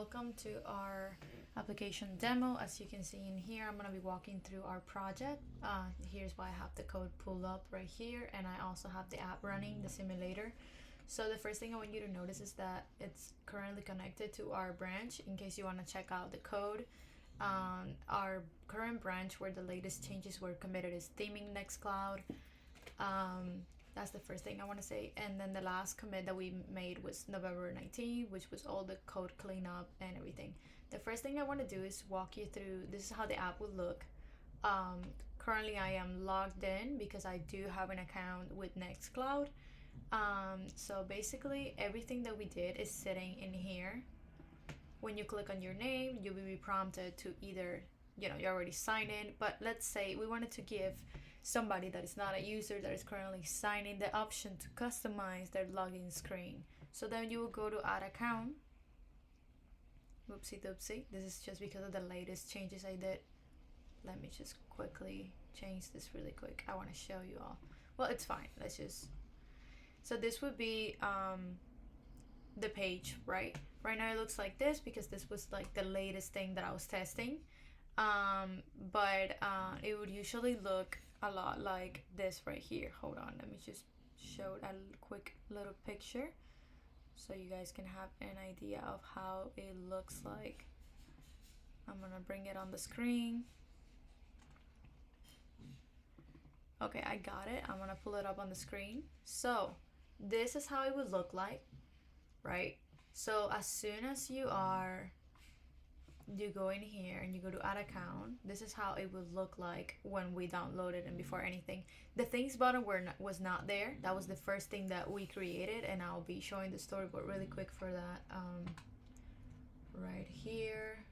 welcome to our application demo. As you can see in here, I'm going to be walking through our project. Here's why I have the code pulled up right here, and I also have the app running, the simulator. So the first thing I want you to notice is that it's currently connected to our branch in case you want to check out the code. Our current branch where the latest changes were committed is theming Nextcloud. That's the first thing I want to say. And then the last commit that we made was November 19th, which was all the code cleanup and everything. The first thing I want to do is walk you through, this is how the app would look. Currently I am logged in because I do have an account with Nextcloud. So basically everything that we did is sitting in here. When you click on your name, you will be prompted to either, you already signed in, but let's say we wanted to give somebody that is not a user that is currently signing the option to customize their login screen. So then you will go to add account. Whoopsie doopsie. This is just because of the latest changes I did. Let me just quickly change this really quick. I want to show you all. Well, it's fine. Let's just. So this would be the page, right? Right now it looks like this because this was like the latest thing that I was testing. But it would usually look a lot like this right here. Hold on, let me just show a quick little picture so you guys can have an idea of how it looks like. I'm gonna bring it on the screen. Okay, I got it. I'm gonna pull it up on the screen. So this is how it would look like, right? So as soon as you go in here and you go to add account, this is how it would look like when we downloaded and before anything. The things button was not there. That was the first thing that we created, and I'll be showing the storyboard really quick for that right here.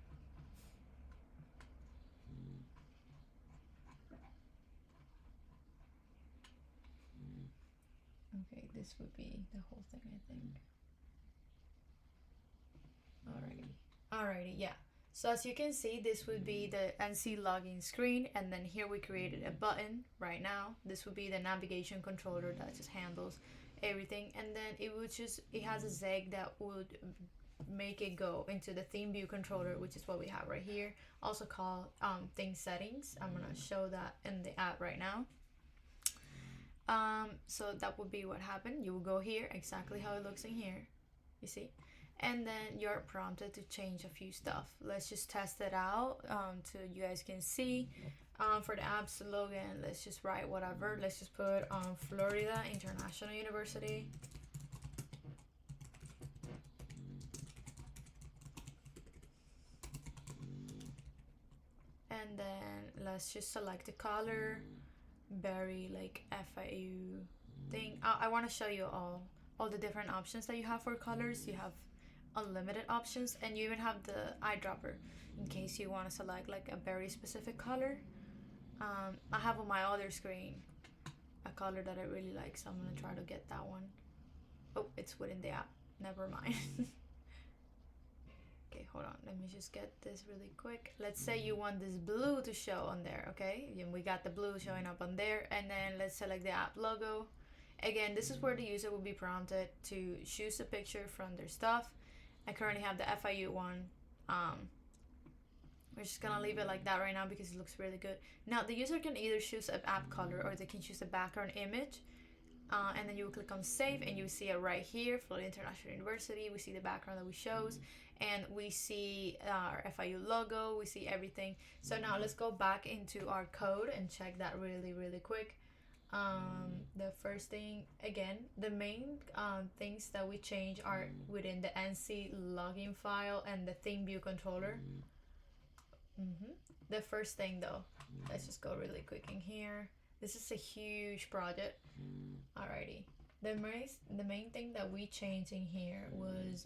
Okay, this would be the whole thing, I think. Alrighty, yeah. So as you can see, this would be the NC login screen, and then here we created a button right now. This would be the navigation controller that just handles everything, and then it has a ZEG that would make it go into the theme view controller, which is what we have right here, also called theme settings. I'm gonna show that in the app right now. So that would be what happened. You will go here, exactly how it looks in here, you see, and then you're prompted to change a few stuff. Let's just test it out so you guys can see. For the app slogan, let's just write whatever. Let's just put Florida International University. And then let's just select the color, very like FIU thing. I want to show you all the different options that you have for colors. You have unlimited options, and you even have the eyedropper in case you want to select like a very specific color. I have on my other screen a color that I really like, so I'm gonna try to get that one. Oh, it's within the app, never mind. Okay, hold on, let me just get this really quick. Let's say you want this blue to show on there. Okay, and we got the blue showing up on there, and then let's select the app logo. Again, this is where the user will be prompted to choose a picture from their stuff. I currently have the FIU one. We're just gonna leave it like that right now because it looks really good. Now the user can either choose an app color or they can choose a background image. And then you will click on save, and you see it right here, Florida International University. We see the background that we chose, and we see our FIU logo, we see everything. So now let's go back into our code and check that really quick. The first thing, again, the main things that we change are within the NC login file and the theme view controller. The first thing though, let's just go really quick in here. This is a huge project. Alrighty, the main thing that we changed in here was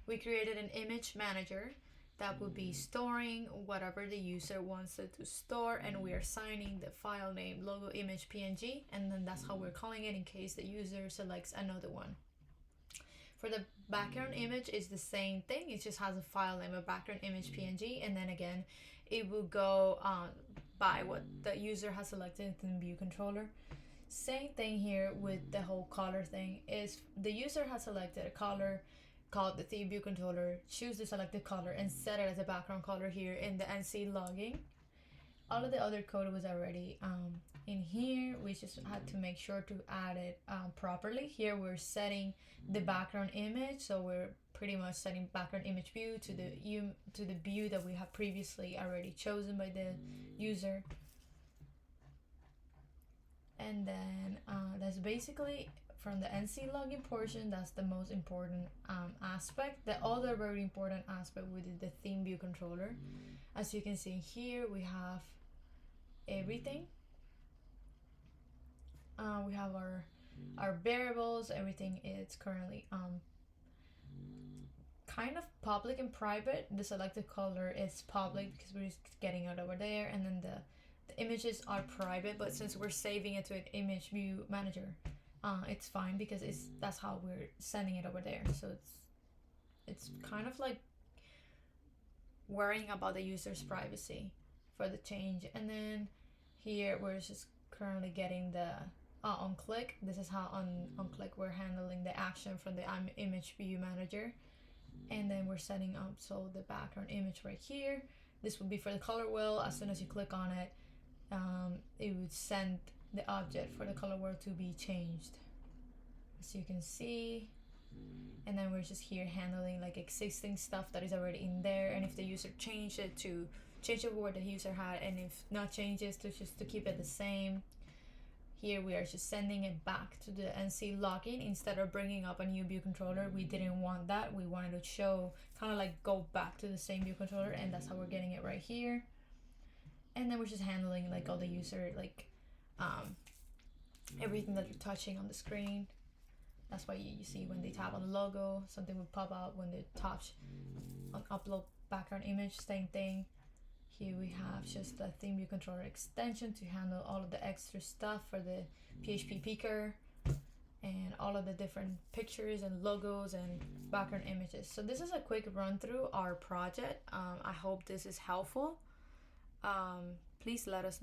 we created an image manager that would be storing whatever the user wants it to store, and we are assigning the file name logo image PNG, and then that's how we're calling it in case the user selects another one. For the background image, is the same thing. It just has a file name, a background image PNG, and then again it will go by what the user has selected in the view controller. Same thing here with the whole color thing. Is the user has selected a color called the theme view controller, choose the selected color and set it as a background color here in the NC logging. All of the other code was already in here. We just had to make sure to add it properly. Here we're setting the background image, so we're pretty much setting background image view to the view that we have previously already chosen by the user. And then that's basically from the NC login portion. That's the most important aspect. The other very important aspect with the theme view controller, as you can see here, we have everything. We have our variables. Everything is currently kind of public and private. The selected color is public because we're just getting it over there, and then the images are private, but since we're saving it to an image view manager, it's fine because that's how we're sending it over there. So it's kind of like worrying about the user's privacy for the change. And then here we're just currently getting the on click. This is how on click we're handling the action from the image view manager. And then we're setting up so the background image right here, this would be for the color wheel. As soon as you click on it, it would send the object for the color wheel to be changed, as you can see. And then we're just here handling like existing stuff that is already in there, and if the user changed it, to change it where the user had, and if not changes, to just to keep it the same. Here we are just sending it back to the NC login instead of bringing up a new view controller. We didn't want that. We wanted to show, kind of like go back to the same view controller, and that's how we're getting it right here. And then we're just handling like all the user, like everything that you're touching on the screen. That's why you see when they tap on the logo, something will pop out. When they touch on upload background image, same thing. Here we have just the theme view controller extension to handle all of the extra stuff for the PHP picker and all of the different pictures and logos and background images. So this is a quick run through our project. I hope this is helpful. Please let us know